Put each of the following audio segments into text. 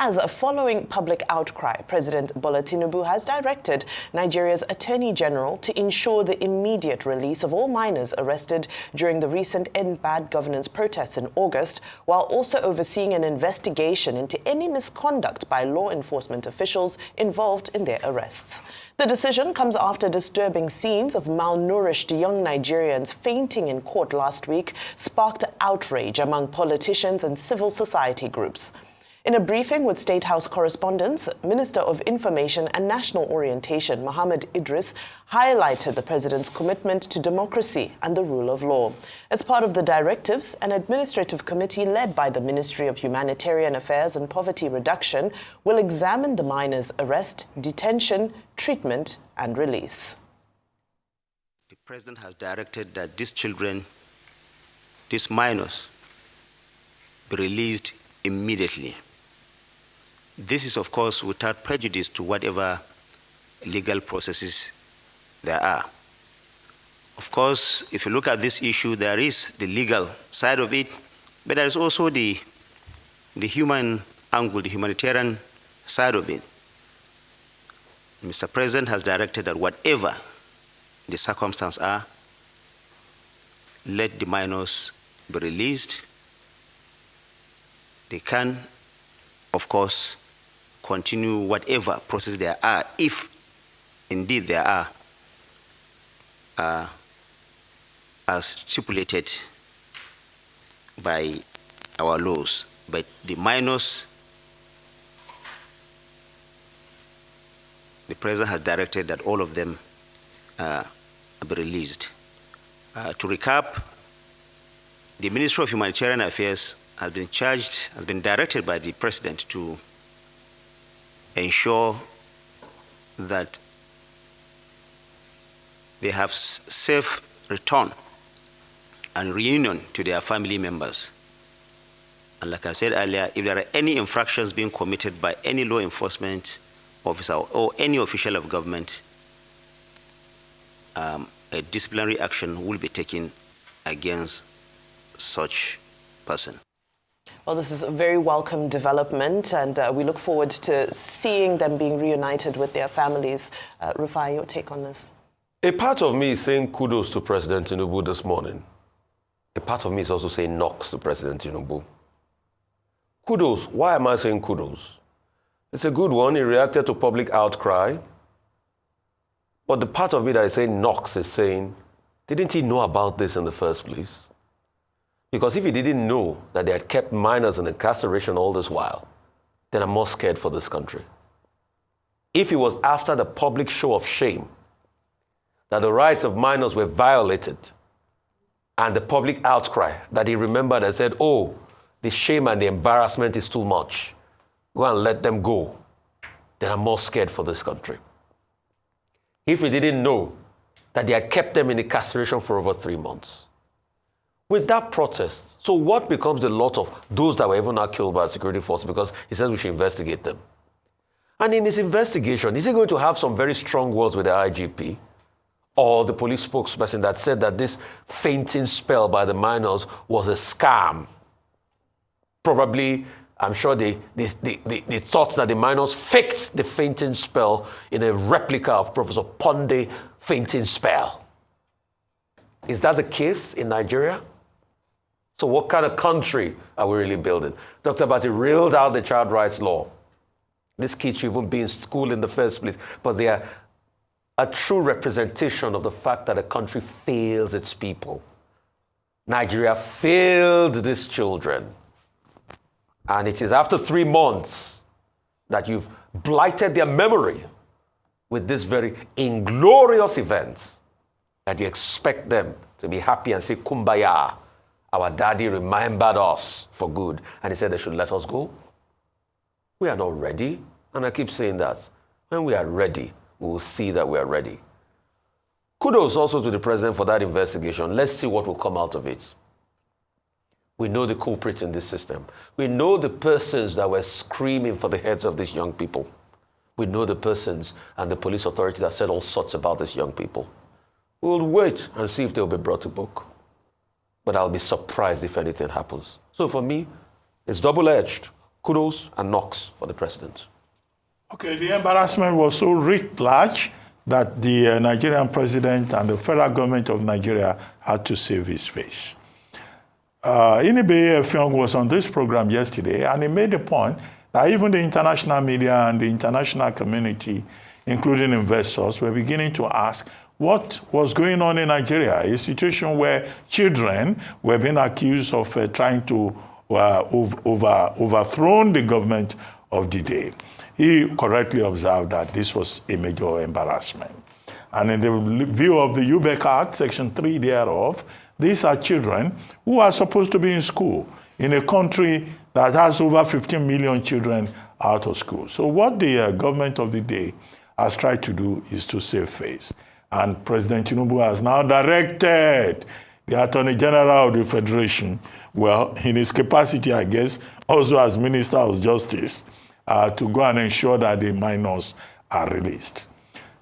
as following public outcry, President Bola Tinubu has directed Nigeria's Attorney General to ensure the immediate release of all minors arrested during the recent End Bad Governance protests in August, while also overseeing an investigation into any misconduct by law enforcement officials involved in their arrests. The decision comes after disturbing scenes of malnourished young Nigerians fainting in court last week sparked outrage among politicians and civil society groups. In a briefing with State House correspondents, Minister of Information and National Orientation Mohammed Idris highlighted the president's commitment to democracy and the rule of law. As part of the directives, an administrative committee led by the Ministry of Humanitarian Affairs and Poverty Reduction will examine the minors' arrest, detention, treatment, and release. The president has directed that these children, these minors, be released immediately. This is, of course, without prejudice to whatever legal processes there are. Of course, if you look at this issue, there is the legal side of it, but there is also the human angle, the humanitarian side of it. Mr. President has directed that whatever the circumstances are, let the minors be released. They can, of course, continue whatever process there are, if indeed there are, as stipulated by our laws. But the minors, the president has directed that all of them be released. To recap, the Ministry of Humanitarian Affairs has been directed by the president to ensure that they have safe return and reunion to their family members. And like I said earlier, if there are any infractions being committed by any law enforcement officer or any official of government, a disciplinary action will be taken against such person. Well, this is a very welcome development, and we look forward to seeing them being reunited with their families. Rufai, your take on this? A part of me is saying kudos to President Tinubu this morning. A part of me is also saying knocks to President Tinubu. Kudos. Why am I saying kudos? It's a good one. He reacted to public outcry. But the part of me that is saying knocks is saying, didn't he know about this in the first place? Because if he didn't know that they had kept minors in incarceration all this while, then I'm more scared for this country. If it was after the public show of shame that the rights of minors were violated and the public outcry that he remembered and said, oh, the shame and the embarrassment is too much, go and let them go, then I'm more scared for this country. If he didn't know that they had kept them in incarceration for over 3 months, with that protest, so what becomes the lot of those that were even not killed by the security force? Because he says we should investigate them. And in his investigation, is he going to have some very strong words with the IGP or the police spokesperson that said that this fainting spell by the minors was a scam? Probably, I'm sure they thought that the minors faked the fainting spell in a replica of Professor Ponde's fainting spell. Is that the case in Nigeria? So what kind of country are we really building? Dr. Bati reeled out the child rights law. These kids should even be in school in the first place, but they are a true representation of the fact that a country fails its people. Nigeria failed these children. And it is after 3 months that you've blighted their memory with this very inglorious event that you expect them to be happy and say, Kumbaya, our daddy remembered us for good. And he said they should let us go. We are not ready. And I keep saying that. When we are ready, we will see that we are ready. Kudos also to the president for that investigation. Let's see what will come out of it. We know the culprits in this system. We know the persons that were screaming for the heads of these young people. We know the persons and the police authority that said all sorts about these young people. We'll wait and see if they'll be brought to book. But I'll be surprised if anything happens. So for me, it's double-edged. kudos and knocks for the president. Okay, the embarrassment was so writ large that the Nigerian president and the federal government of Nigeria had to save his face. Inibe Effiong was on this program yesterday, and he made the point that even the international media and the international community, including investors, were beginning to ask what was going on in Nigeria, a situation where children were being accused of trying to overthrow the government of the day. He correctly observed that this was a major embarrassment. And in the view of the UBEC Act, Section 3 thereof, these are children who are supposed to be in school in a country that has over 15 million children out of school. So what the government of the day has tried to do is to save face. And President Tinubu has now directed the Attorney General of the Federation, well, in his capacity, I guess, also as Minister of Justice, to go and ensure that the minors are released.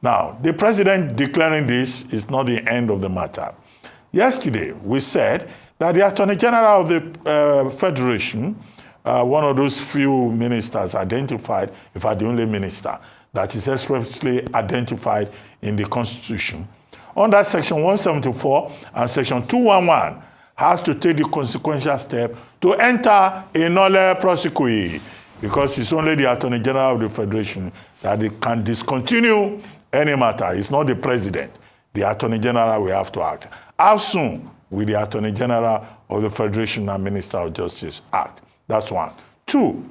Now, the president declaring this is not the end of the matter. Yesterday, we said that the Attorney General of the Federation, one of those few ministers identified, in fact, the only minister that is expressly identified in the Constitution, under Section 174 and Section 211, has to take the consequential step to enter a nolle prosequi, because it's only the Attorney General of the Federation that can discontinue any matter. It's not the president. The Attorney General will have to act. How soon will the Attorney General of the Federation and Minister of Justice act? That's one. Two,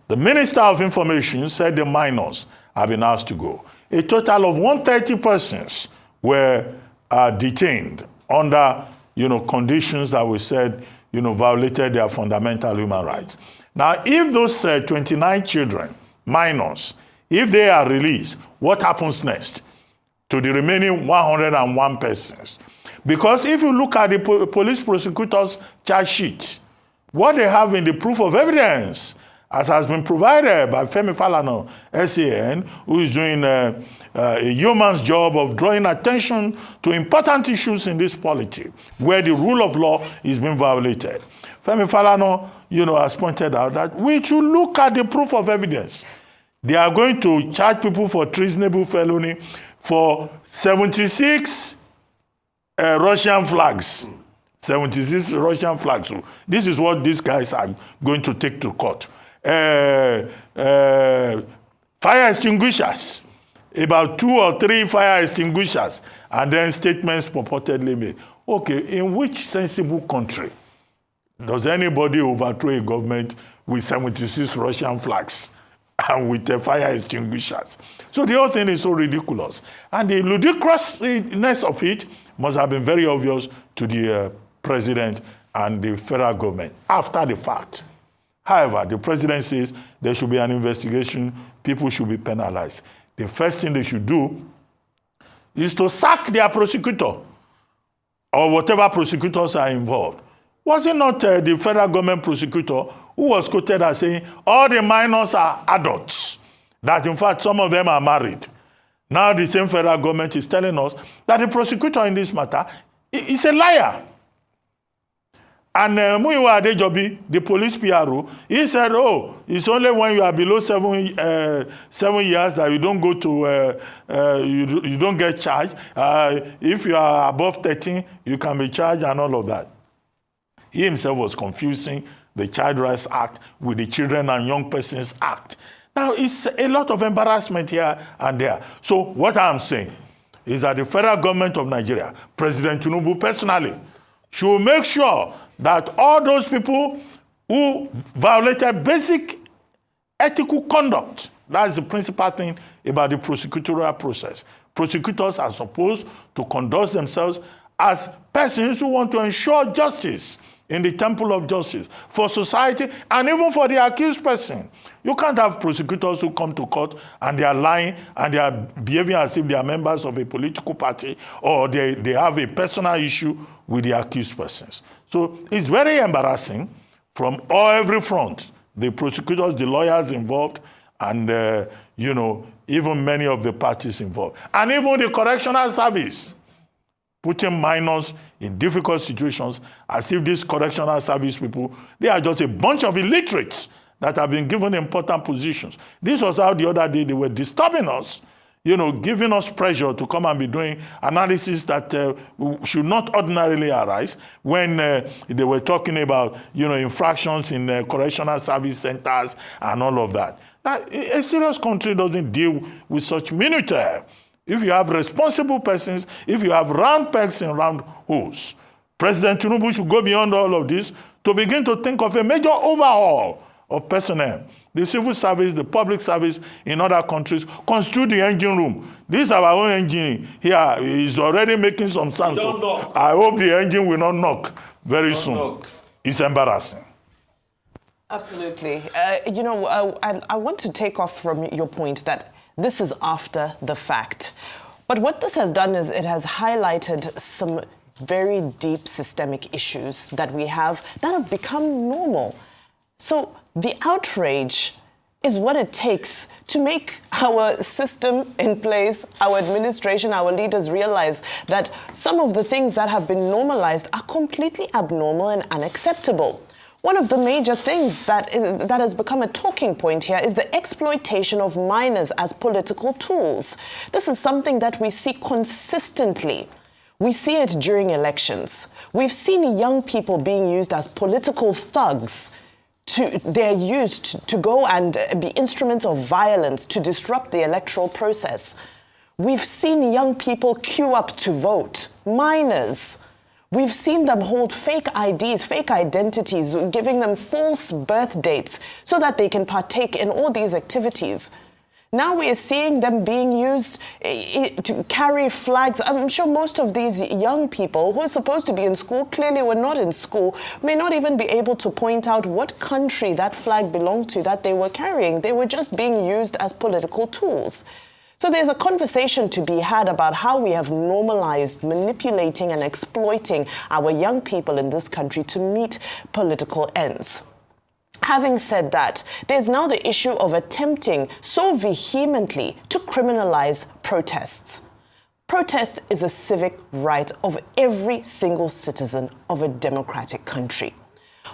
the Minister of Information said the minors have been asked to go. A total of 130 persons were detained under, conditions that we said, violated their fundamental human rights. Now, if those 29 children, minors, if they are released, what happens next to the remaining 101 persons? Because if you look at the police prosecutor's charge sheet, what they have in the proof of evidence, as has been provided by Femi Falana, SAN, who is doing a yeoman's job of drawing attention to important issues in this polity, where the rule of law is being violated. Femi Falana, has pointed out that we should look at the proof of evidence. They are going to charge people for treasonable felony for 76 Russian flags. 76 Russian flags. So this is what these guys are going to take to court. Fire extinguishers. About 2 or 3 fire extinguishers. And then statements purportedly made. Okay, in which sensible country does anybody overthrow a government with 76 Russian flags and with fire extinguishers? So the whole thing is so ridiculous. And the ludicrousness of it must have been very obvious to the president and the federal government after the fact. However, the president says there should be an investigation, people should be penalized. The first thing they should do is to sack their prosecutor or whatever prosecutors are involved. Was it not the federal government prosecutor who was quoted as saying all the minors are adults, that in fact some of them are married? Now the same federal government is telling us that the prosecutor in this matter is a liar. And Muyiwa Adejobi, the police PRO, he said, it's only when you are below 7 years that you don't go to, you don't get charged. If you are above 13, you can be charged and all of that. He himself was confusing the Child Rights Act with the Children and Young Persons Act. Now, it's a lot of embarrassment here and there. So what I'm saying is that the federal government of Nigeria, President Tinubu personally, should make sure that all those people who violated basic ethical conduct, that's the principal thing about the prosecutorial process. Prosecutors are supposed to conduct themselves as persons who want to ensure justice in the temple of justice for society and even for the accused person. You can't have prosecutors who come to court and they are lying and they are behaving as if they are members of a political party or they have a personal issue with the accused persons. So it's very embarrassing from every front. The prosecutors, the lawyers involved, and even many of the parties involved. And even the correctional service, putting minors in difficult situations as if these correctional service people, they are just a bunch of illiterates that have been given important positions. This was how the other day they were disturbing us, giving us pressure to come and be doing analysis that should not ordinarily arise when they were talking about, infractions in correctional service centers and all of that. Now, a serious country doesn't deal with such minutiae. If you have responsible persons, if you have round pegs in round holes, President Tinubu should go beyond all of this to begin to think of a major overhaul of personnel. The civil service, the public service in other countries constitute the engine room. This our own engine here is already making some sound. So I hope the engine will not knock very soon. It's embarrassing. Absolutely. I want to take off from your point that this is after the fact. But what this has done is it has highlighted some very deep systemic issues that we have that have become normal. So the outrage is what it takes to make our system in place, our administration, our leaders realize that some of the things that have been normalized are completely abnormal and unacceptable. One of the major things that has become a talking point here is the exploitation of minors as political tools. This is something that we see consistently. We see it during elections. We've seen young people being used as political thugs. They're used to go and be instruments of violence to disrupt the electoral process. We've seen young people queue up to vote, minors. We've seen them hold fake IDs, fake identities, giving them false birth dates so that they can partake in all these activities. Now we are seeing them being used to carry flags. I'm sure most of these young people who are supposed to be in school clearly were not in school, may not even be able to point out what country that flag belonged to that they were carrying. They were just being used as political tools. So there's a conversation to be had about how we have normalized manipulating and exploiting our young people in this country to meet political ends. Having said that, there's now the issue of attempting so vehemently to criminalize protests. Protest is a civic right of every single citizen of a democratic country.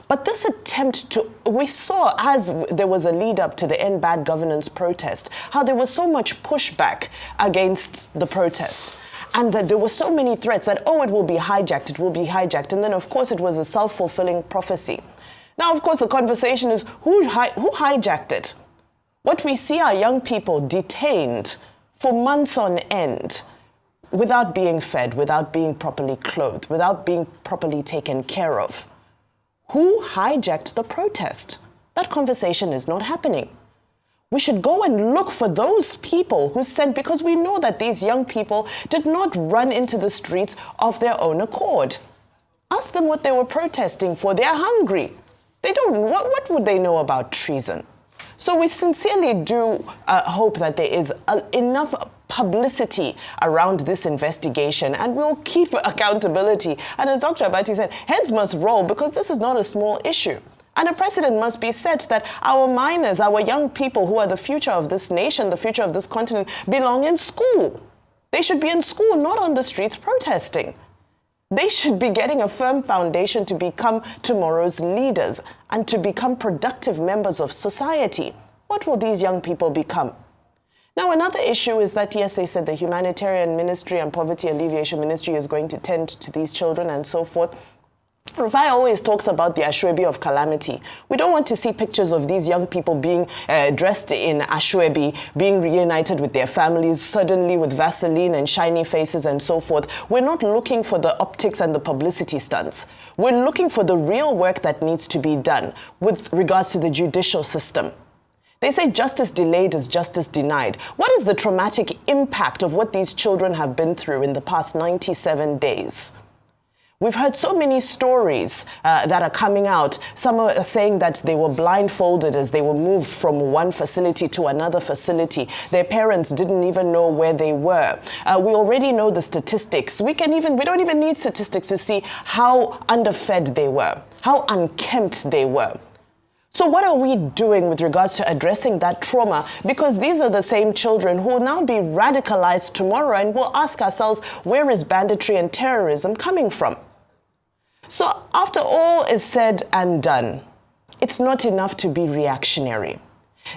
But this attempt we saw as there was a lead up to the End Bad Governance protest, how there was so much pushback against the protest. And that there were so many threats that, it will be hijacked, it will be hijacked. And then, of course, it was a self-fulfilling prophecy. Now, of course, the conversation is who hijacked it? What we see are young people detained for months on end without being fed, without being properly clothed, without being properly taken care of. Who hijacked the protest? That conversation is not happening. We should go and look for those people who sent, because we know that these young people did not run into the streets of their own accord. Ask them what they were protesting for. They're hungry. They don't. What would they know about treason? So we sincerely do hope that there is enough publicity around this investigation, and we'll keep accountability. And as Dr. Abati said, heads must roll, because this is not a small issue. And a precedent must be set that our minors, our young people who are the future of this nation, the future of this continent, belong in school. They should be in school, not on the streets protesting. They should be getting a firm foundation to become tomorrow's leaders and to become productive members of society. What will these young people become? Now, another issue is that, yes, they said the humanitarian ministry and poverty alleviation ministry is going to tend to these children and so forth. Rufai always talks about the Ashwebi of calamity. We don't want to see pictures of these young people being dressed in Ashwebi, being reunited with their families, suddenly with Vaseline and shiny faces and so forth. We're not looking for the optics and the publicity stunts. We're looking for the real work that needs to be done with regards to the judicial system. They say justice delayed is justice denied. What is the traumatic impact of what these children have been through in the past 97 days? We've heard so many stories that are coming out. Some are saying that they were blindfolded as they were moved from one facility to another facility. Their parents didn't even know where they were. We already know the statistics. We don't even need statistics to see how underfed they were, how unkempt they were. So what are we doing with regards to addressing that trauma? Because these are the same children who will now be radicalized tomorrow, and we'll ask ourselves, where is banditry and terrorism coming from? So after all is said and done, it's not enough to be reactionary.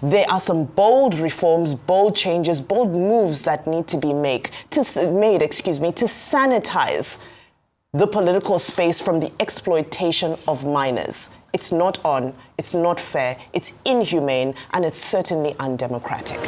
There are some bold reforms, bold changes, bold moves that need to be made to sanitize the political space from the exploitation of minors. It's not on, it's not fair, it's inhumane, and it's certainly undemocratic.